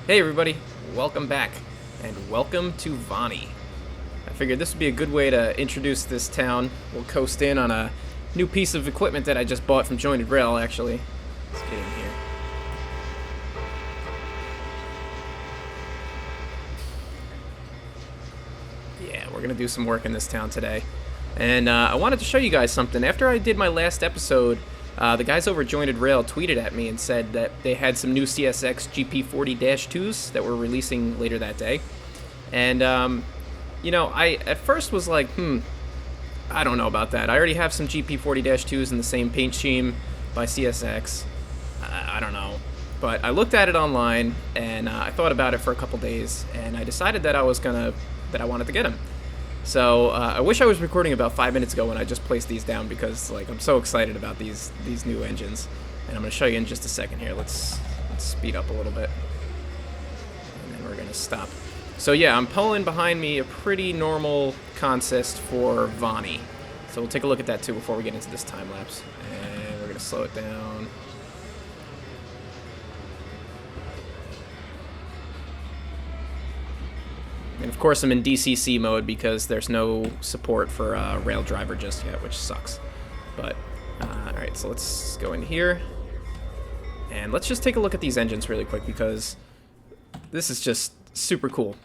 Hey everybody, welcome back, and welcome to Vonny. I figured this would be a good way to introduce this town. We'll coast in on a new piece of equipment that I just bought from Jointed Rail, actually. Let's get in here. Yeah, we're gonna do some work in this town today. And I wanted to show you guys something. After I did my last episode, the guys over at Jointed Rail tweeted at me and said that they had some new CSX GP40-2s that were releasing later that day. And, I at first was like, I don't know about that. I already have some GP40-2s in the same paint scheme by CSX. I don't know. But I looked at it online, and I thought about it for a couple days, and I decided that I wanted to get them. So I wish I was recording about 5 minutes ago when I just placed these down because I'm so excited about these new engines, and I'm going to show you in just a second here. Let's speed up a little bit, and then we're going to stop. So yeah, I'm pulling behind me a pretty normal consist for Vonny. So we'll take a look at that too before we get into this time lapse, and we're going to slow it down. And of course I'm in DCC mode because there's no support for Rail Driver just yet, which sucks. But, alright, so let's go in here. And let's just take a look at these engines really quick because this is just super cool.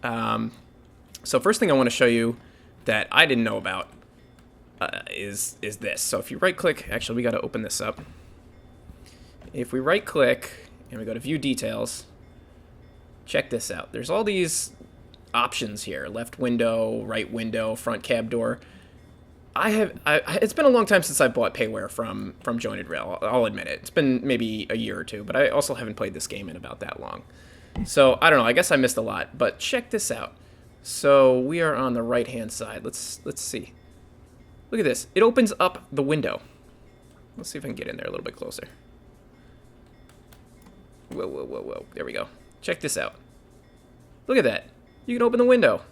So first thing I want to show you that I didn't know about is this. So if you right click, actually we got to open this up. If we right click and we go to View Details, check this out. There's all these options here: left window, right window, front cab door. It's been a long time since I bought payware from Jointed Rail. I'll admit it. It's been maybe a year or two, but I also haven't played this game in about that long. So I don't know. I guess I missed a lot. But check this out. So we are on the right hand side. Let's see. Look at this. It opens up the window. Let's see if I can get in there a little bit closer. Whoa. There we go. Check this out. Look at that. You can open the window.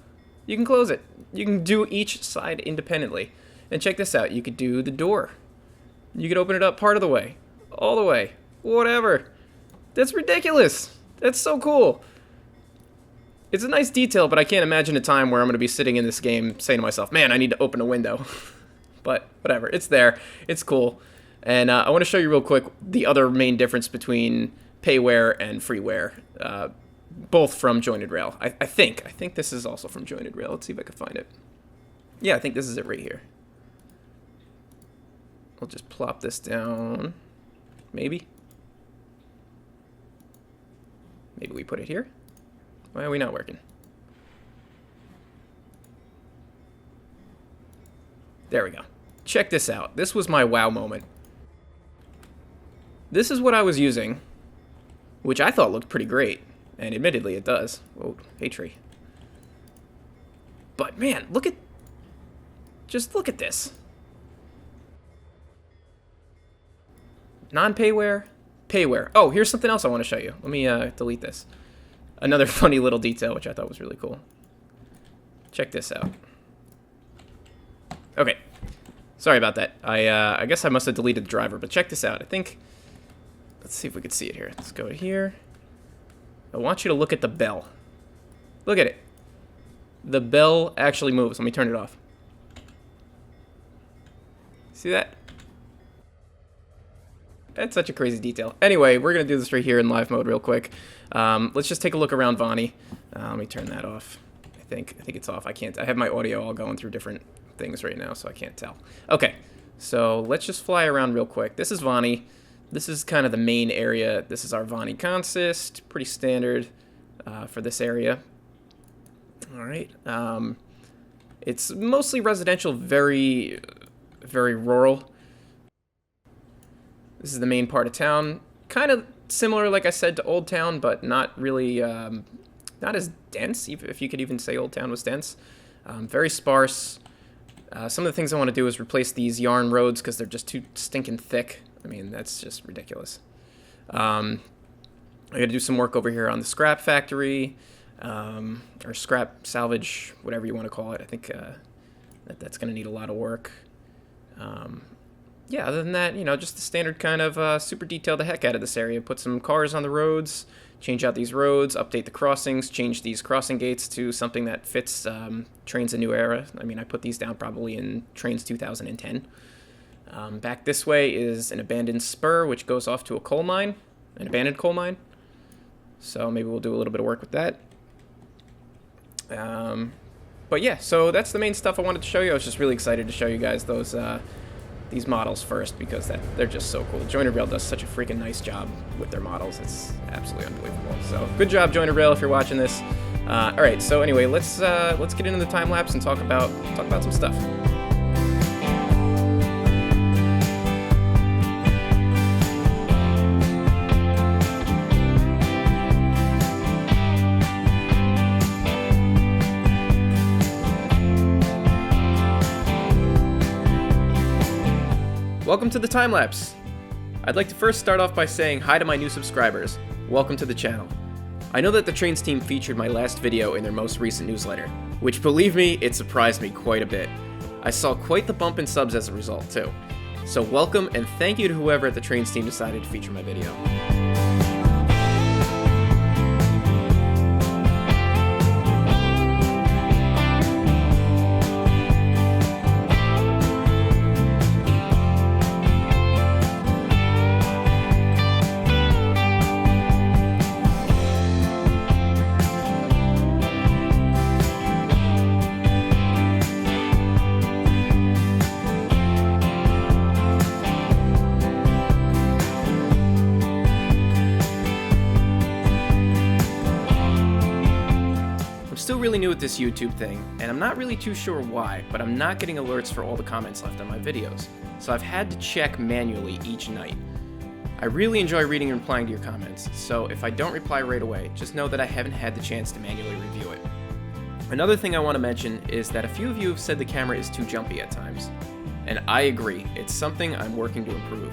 You can close it. You can do each side independently. And check this out. You could do the door. You could open it up part of the way. All the way. Whatever. That's ridiculous. That's so cool. It's a nice detail, but I can't imagine a time where I'm going to be sitting in this game saying to myself, man, I need to open a window. But whatever. It's there. It's cool. And I want to show you real quick the other main difference between payware and freeware. Both from Jointed Rail. I think this is also from Jointed Rail. Let's see if I can find it. Yeah, I think this is it right here. I'll just plop this down. Maybe we put it here. Why are we not working? There we go. Check this out. This was my wow moment. This is what I was using, which I thought looked pretty great. And admittedly, it does. Oh, hey tree. But man, just look at this. Non-payware, payware. Oh, here's something else I want to show you. Let me delete this. Another funny little detail, which I thought was really cool. Check this out. Okay. Sorry about that. I guess I must have deleted the driver, but check this out. Let's see if we can see it here. Let's go here. I want you to look at the bell. Look at it. The bell actually moves. Let me turn it off. See that? That's such a crazy detail. Anyway, we're going to do this right here in live mode real quick. Let's just take a look around Vonny. Let me turn that off. I think it's off. I have my audio all going through different things right now, so I can't tell. Okay, so let's just fly around real quick. This is Vonny. This is kind of the main area. This is our Vonny consist. Pretty standard for this area. All right. It's mostly residential, very, very rural. This is the main part of town. Kind of similar, like I said, to Old Town, but not really, not as dense, if you could even say Old Town was dense. Very sparse. Some of the things I want to do is replace these yarn roads because they're just too stinking thick. I mean, that's just ridiculous. I got to do some work over here on the scrap factory, or scrap salvage, whatever you want to call it. I think that's going to need a lot of work. yeah, other than that, just the standard kind of super detail the heck out of this area. Put some cars on the roads, change out these roads, update the crossings, change these crossing gates to something that fits Trainz A New Era. I mean, I put these down probably in Trainz 2010. Back this way is an abandoned spur, which goes off to a coal mine, an abandoned coal mine. So maybe we'll do a little bit of work with that. But yeah, so that's the main stuff I wanted to show you. I was just really excited to show you guys these models first because they're just so cool. Jointed Rail does such a freaking nice job with their models. It's absolutely unbelievable. So good job, Jointed Rail, if you're watching this. All right, so anyway, let's get into the time lapse and talk about some stuff. Welcome to the time lapse. I'd like to first start off by saying hi to my new subscribers. Welcome to the channel. I know that the Trainz team featured my last video in their most recent newsletter, which, believe me, it surprised me quite a bit. I saw quite the bump in subs as a result too. So welcome and thank you to whoever at the Trainz team decided to feature my video. Still really new at this YouTube thing, and I'm not really too sure why, but I'm not getting alerts for all the comments left on my videos, so I've had to check manually each night. I really enjoy reading and replying to your comments, so if I don't reply right away, just know that I haven't had the chance to manually review it. Another thing I want to mention is that a few of you have said the camera is too jumpy at times, and I agree, it's something I'm working to improve.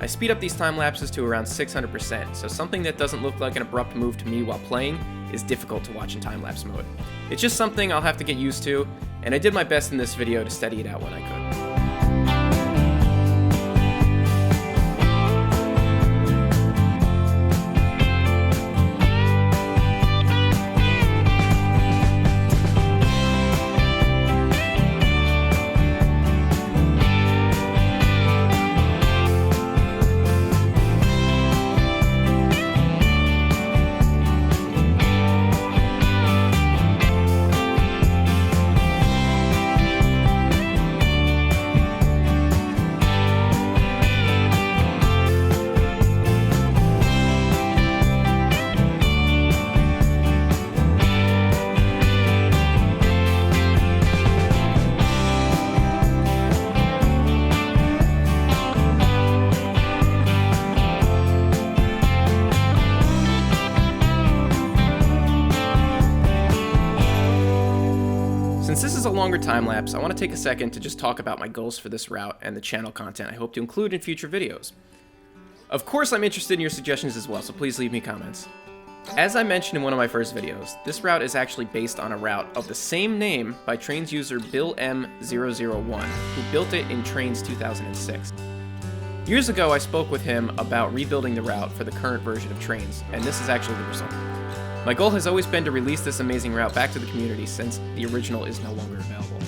I speed up these time lapses to around 600%, so something that doesn't look like an abrupt move to me while playing is difficult to watch in time-lapse mode. It's just something I'll have to get used to, and I did my best in this video to steady it out when I could. Since this is a longer time lapse, I want to take a second to just talk about my goals for this route and the channel content I hope to include in future videos. Of course, I'm interested in your suggestions as well, so please leave me comments. As I mentioned in one of my first videos, this route is actually based on a route of the same name by Trainz user Bill M001, who built it in Trainz 2006. Years ago, I spoke with him about rebuilding the route for the current version of Trainz, and this is actually the result. My goal has always been to release this amazing route back to the community since the original is no longer available.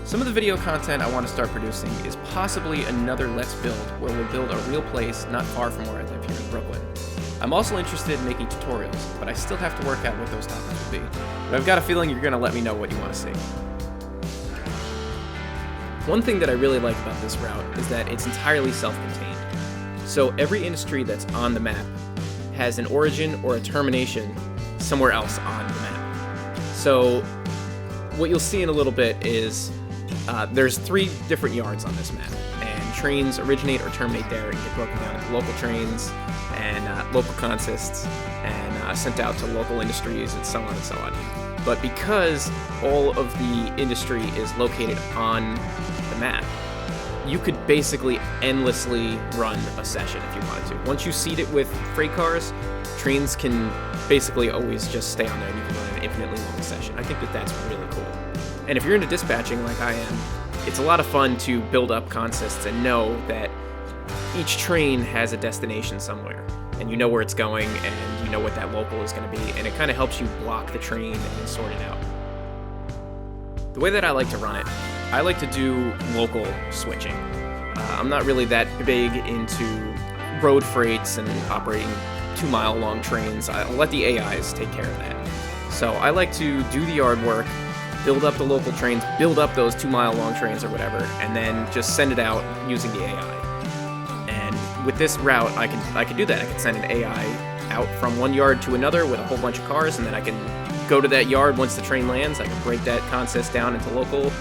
Some of the video content I want to start producing is possibly another Let's Build, where we'll build a real place not far from where I live here in Brooklyn. I'm also interested in making tutorials, but I still have to work out what those topics will be. But I've got a feeling you're going to let me know what you want to see. One thing that I really like about this route is that it's entirely self-contained. So every industry that's on the map has an origin or a termination somewhere else on the map. So what you'll see in a little bit is there's 3 different yards on this map, and trains originate or terminate there and get broken down into local trains and local consists and sent out to local industries and so on and so on. But because all of the industry is located on the map, you could basically endlessly run a session if you wanted to. Once you seed it with freight cars, trains can basically always just stay on there and you can run an infinitely long session. I think that that's really cool. And if you're into dispatching like I am, it's a lot of fun to build up consists and know that each train has a destination somewhere, and you know where it's going, and you know what that local is going to be, and it kind of helps you block the train and sort it out. The way that I like to run it, I like to do local switching. I'm not really that big into road freights and operating 2-mile long trains. I'll let the AIs take care of that. So I like to do the yard work, build up the local trains, build up those 2-mile long trains or whatever, and then just send it out using the AI. And with this route, I can do that. I can send an AI out from one yard to another with a whole bunch of cars, and then I can go to that yard once the train lands. I can break that consist down into local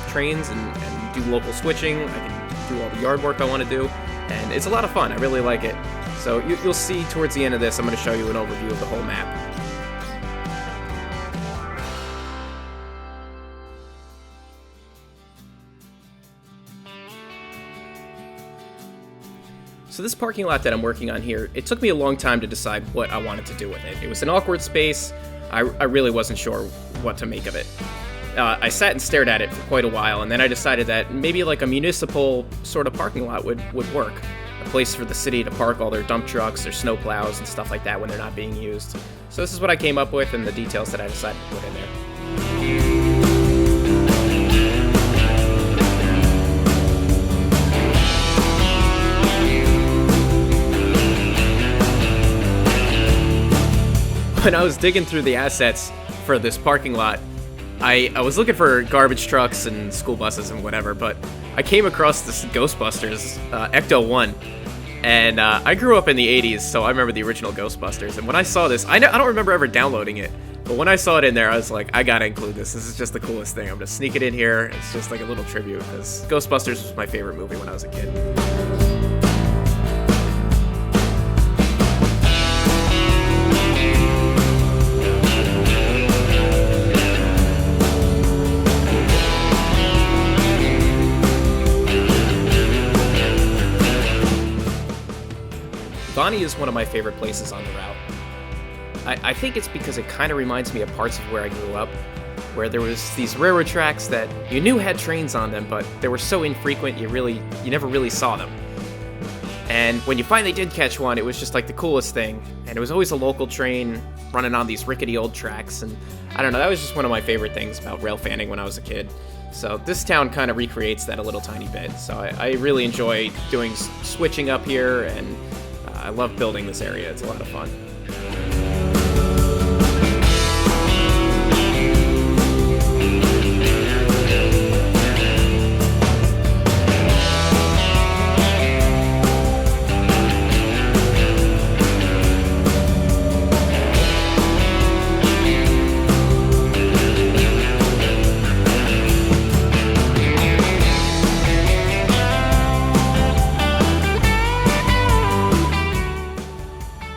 trains and do local switching. I can do all the yard work I want to do, and it's a lot of fun. I really like it. So you'll see towards the end of this, I'm going to show you an overview of the whole map. So this parking lot that I'm working on here, it took me a long time to decide what I wanted to do with it. It was an awkward space. I really wasn't sure what to make of it. I sat and stared at it for quite a while, and then I decided that maybe like a municipal sort of parking lot would work. A place for the city to park all their dump trucks, their snow plows, and stuff like that when they're not being used. So this is what I came up with and the details that I decided to put in there. When I was digging through the assets for this parking lot, I was looking for garbage trucks and school buses and whatever, but I came across this Ghostbusters Ecto 1, and I grew up in the 80s, so I remember the original Ghostbusters, and when I saw this, I don't remember ever downloading it, but when I saw it in there, I was like, I gotta include this. This is just the coolest thing. I'm gonna sneak it in here. It's just like a little tribute, because Ghostbusters was my favorite movie when I was a kid. Vonny is one of my favorite places on the route. I think it's because it kind of reminds me of parts of where I grew up, where there was these railroad tracks that you knew had trains on them, but they were so infrequent you never really saw them. And when you finally did catch one, it was just like the coolest thing, and it was always a local train running on these rickety old tracks, and I don't know, that was just one of my favorite things about rail fanning when I was a kid. So this town kind of recreates that a little tiny bit, so I really enjoy doing switching up here, and I love building this area. It's a lot of fun.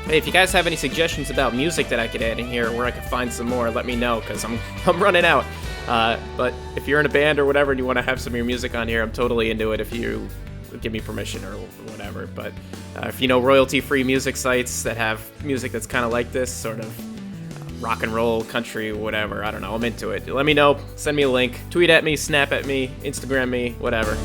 Hey, if you guys have any suggestions about music that I could add in here, where I could find some more, let me know, because I'm running out. But if you're in a band or whatever and you want to have some of your music on here, I'm totally into it if you give me permission or whatever. But if you know royalty-free music sites that have music that's kind of like this, sort of rock and roll, country, whatever, I don't know, I'm into it. Let me know, send me a link, tweet at me, snap at me, Instagram me, whatever.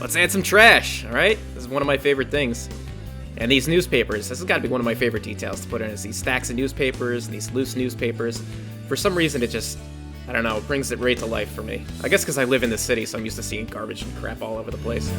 Let's add some trash, all right? This is one of my favorite things. And these newspapers, this has got to be one of my favorite details to put in, is these stacks of newspapers and these loose newspapers. For some reason, it just, I don't know, it brings it right to life for me. I guess because I live in the city, so I'm used to seeing garbage and crap all over the place.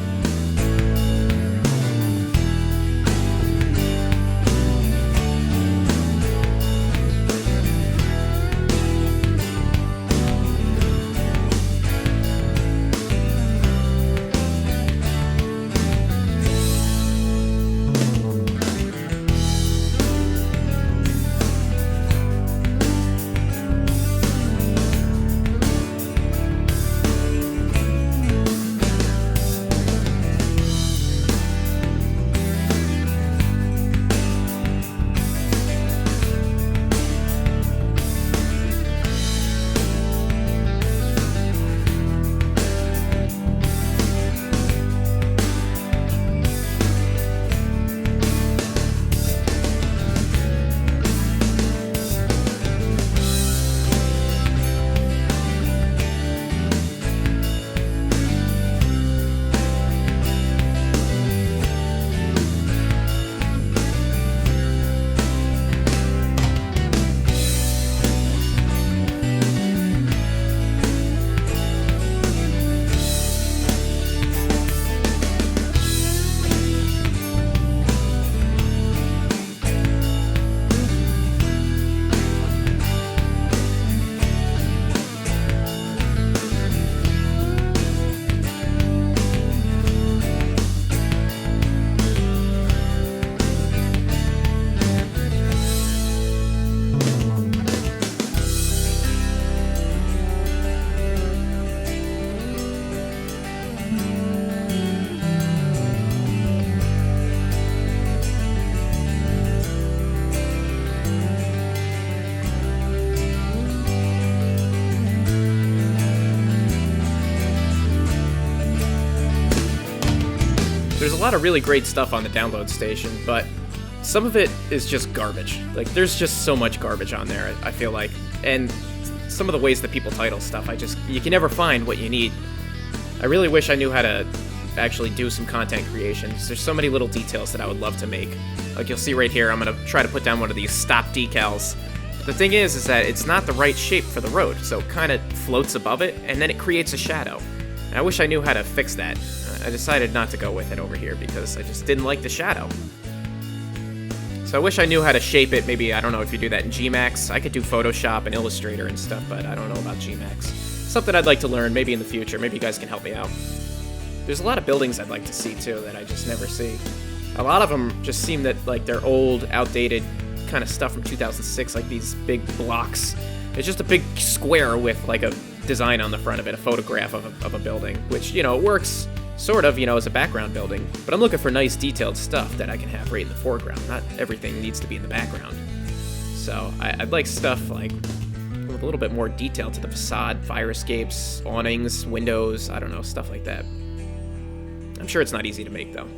lot of really great stuff on the download station, but some of it is just garbage. Like, there's just so much garbage on there, I feel like. And some of the ways that people title stuff, you can never find what you need. I really wish I knew how to actually do some content creation. There's so many little details that I would love to make. Like you'll see right here, I'm gonna try to put down one of these stop decals. The thing is that it's not the right shape for the road, so it kind of floats above it, and then it creates a shadow. And I wish I knew how to fix that. I decided not to go with it over here because I just didn't like the shadow. So I wish I knew how to shape it. Maybe, I don't know if you do that in Gmax. I could do Photoshop and Illustrator and stuff, but I don't know about Gmax. Something I'd like to learn, maybe in the future. Maybe you guys can help me out. There's a lot of buildings I'd like to see, too, that I just never see. A lot of them just seem that, like, they're old, outdated kind of stuff from 2006, like these big blocks. It's just a big square with, like, a design on the front of it, a photograph of a building, which, you know, works sort of, you know, as a background building. But I'm looking for nice, detailed stuff that I can have right in the foreground. Not everything needs to be in the background. So I'd like stuff, like, with a little bit more detail to the facade, fire escapes, awnings, windows, I don't know, stuff like that. I'm sure it's not easy to make, though.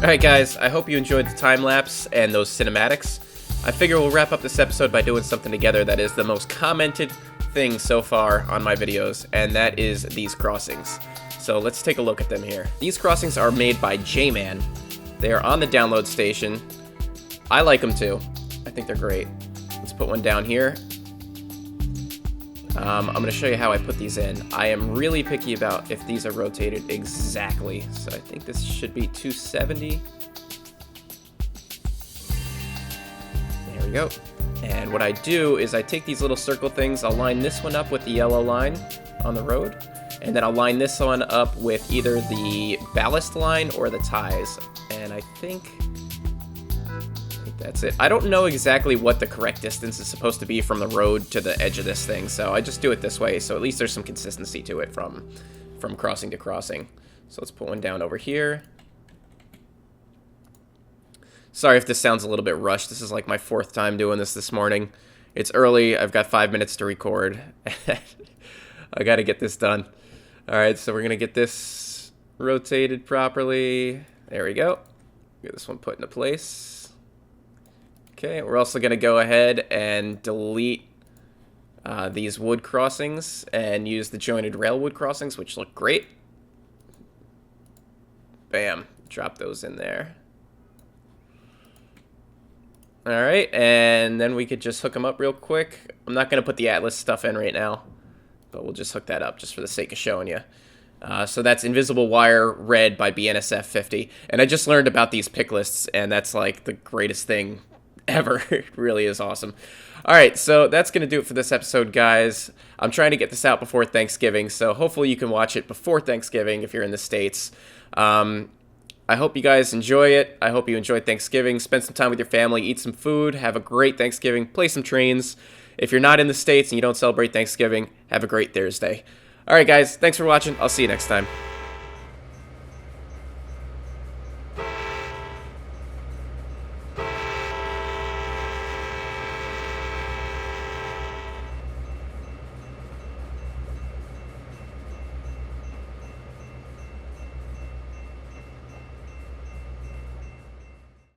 Alright guys, I hope you enjoyed the time-lapse and those cinematics. I figure we'll wrap up this episode by doing something together that is the most commented thing so far on my videos, and that is these crossings. So let's take a look at them here. These crossings are made by J-Man. They are on the download station. I like them too. I think they're great. Let's put one down here. I'm going to show you how I put these in. I am really picky about if these are rotated exactly. So I think this should be 270. There we go. And what I do is I take these little circle things, I'll line this one up with the yellow line on the road, and then I'll line this one up with either the ballast line or the ties. And I think that's it. I don't know exactly what the correct distance is supposed to be from the road to the edge of this thing, so I just do it this way, so at least there's some consistency to it from crossing to crossing. So let's put one down over here. Sorry if this sounds a little bit rushed. This is like my 4th time doing this morning. It's early. I've got 5 minutes to record. I got to get this done. All right, so we're going to get this rotated properly. There we go. Get this one put into place. Okay, we're also going to go ahead and delete these wood crossings and use the jointed rail wood crossings, which look great. Bam, drop those in there. All right, and then we could just hook them up real quick. I'm not going to put the Atlas stuff in right now, but we'll just hook that up just for the sake of showing you. So that's Invisible Wire Red by BNSF 50. And I just learned about these pick lists, and that's like the greatest thing ever. It really is awesome. All right, so that's going to do it for this episode, guys. I'm trying to get this out before Thanksgiving, so hopefully you can watch it before Thanksgiving if you're in the States. I hope you guys enjoy it. I hope you enjoyed Thanksgiving. Spend some time with your family, eat some food, have a great Thanksgiving, play some Trainz. If you're not in the States and you don't celebrate Thanksgiving, have a great Thursday. All right, guys, thanks for watching. I'll see you next time.